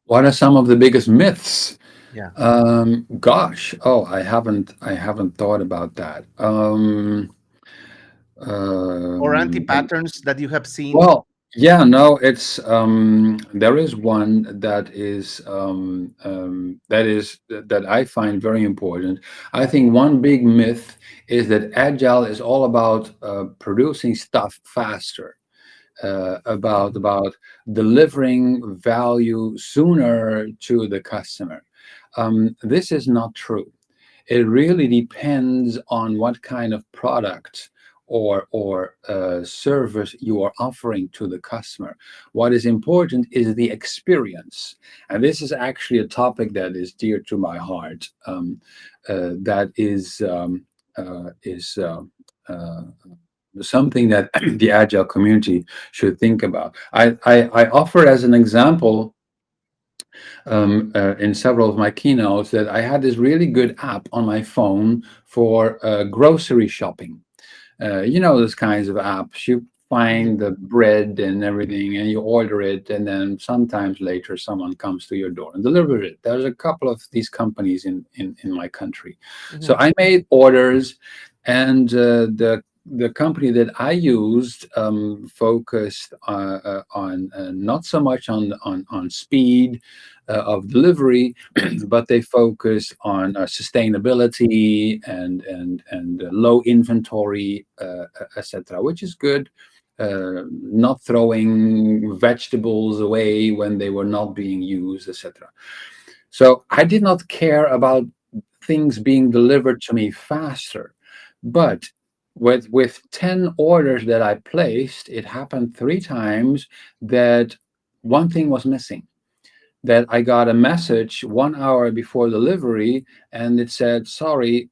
What are some of the biggest myths? Yeah. Gosh, oh, I haven't thought about that. Or Well, anti-patterns that you have seen? well, yeah, no, it's there is one that I find very important. I think one big myth is that agile is all about producing stuff faster, about delivering value sooner to the customer. This is not true. It really depends on what kind of product or service you are offering to the customer. What is important is the experience, and this is actually a topic that is dear to my heart. That is something that the agile community should think about. I offer as an example in several of my keynotes that I had this really good app on my phone for grocery shopping. Those kinds of apps. You Mhm. find the bread and everything, and you order it, and then sometimes later someone comes to your door and delivers it. There's a couple of these companies in my country. So Mhm. I made orders, and the company that I used focused on not so much on speed of delivery, but they focus on sustainability and low inventory, etc., which is good. Not throwing vegetables away when they were not being used, etc. So I did not care about things being delivered to me faster, but with 10 orders that I placed, it happened 3 times that one thing was missing, that I got a message 1 hour before delivery, and it said, "Sorry,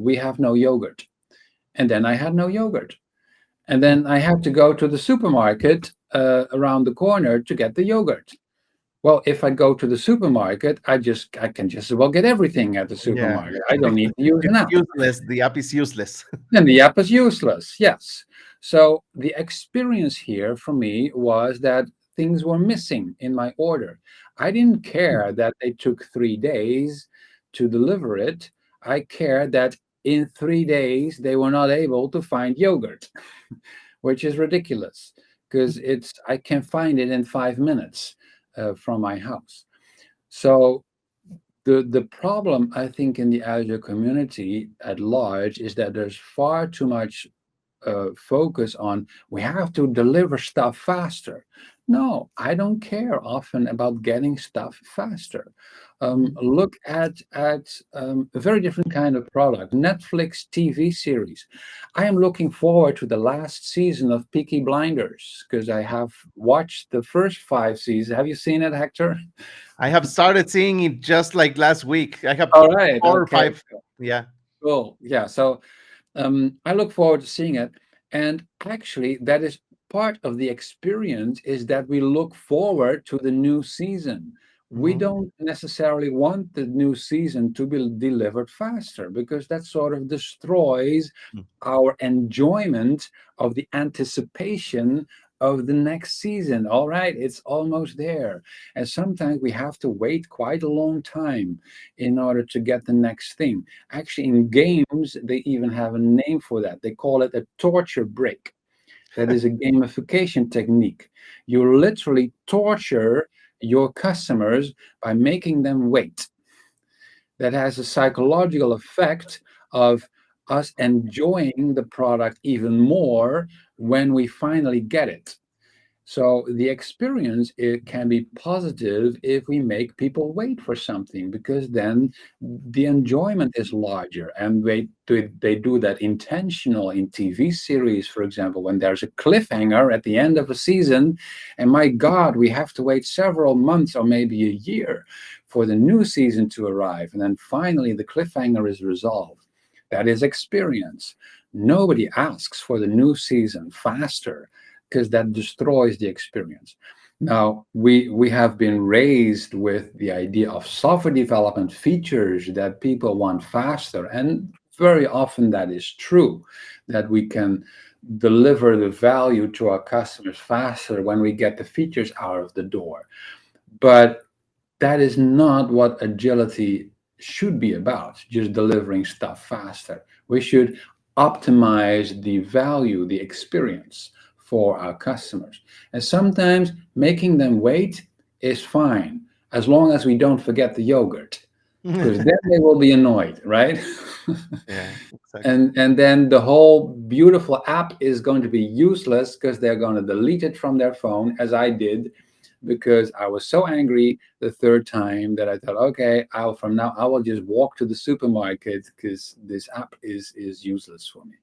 we have no yogurt." And then I had no yogurt. And then I had to go to the supermarket around the corner to get the yogurt. Well, if I go to the supermarket, I can just as well get everything at the Yeah. supermarket. I don't need to use an It's app. useless. The app is useless. And the app is useless. Yes. So the experience here for me was that things were missing in my order. I didn't care that they took 3 days to deliver it. I cared that in 3 days they were not able to find yogurt, which is ridiculous because it's I can find it in 5 minutes from my house. So the problem I think in the Azure community at large is that there's far too much focus on we have to deliver stuff faster. No, I don't care often about getting stuff faster. Look at a very different kind of product, Netflix TV series. I am looking forward to the last season of Peaky Blinders because I have watched the first 5 seasons. Have you seen it, Hector? I have started seeing it just like last week. I have All right. four or Okay. five. Yeah. Cool. Yeah. So I look forward to seeing it. And actually, that is part of the experience is that we look forward to the new season. We Mhm. don't necessarily want the new season to be delivered faster because that sort of destroys Mm. our enjoyment of the anticipation of the next season. All right, it's almost there. And sometimes we have to wait quite a long time in order to get the next thing. Actually, in games, they even have a name for that. They call it a torture break. That is a gamification technique. You literally torture your customers by making them wait. That has a psychological effect of us enjoying the product even more when we finally get it. So the experience, it can be positive if we make people wait for something because then the enjoyment is larger, and they do that intentional in TV series, for example, when there's a cliffhanger at the end of a season, and my God, we have to wait several months or maybe a year for the new season to arrive, and then finally the cliffhanger is resolved. That is experience. Nobody asks for the new season faster because that destroys the experience. Now, we have been raised with the idea of software development features that people want faster, and very often that is true, that we can deliver the value to our customers faster when we get the features out of the door. But that is not what agility should be about, just delivering stuff faster. We should optimize the value, the experience for our customers. And sometimes making them wait is fine, as long as we don't forget the yogurt, because then they will be annoyed, right? Yeah, exactly. And then the whole beautiful app is going to be useless because they're going to delete it from their phone, as I did, because I was so angry the third time that I thought, okay, from now I will just walk to the supermarket because this app is useless for me.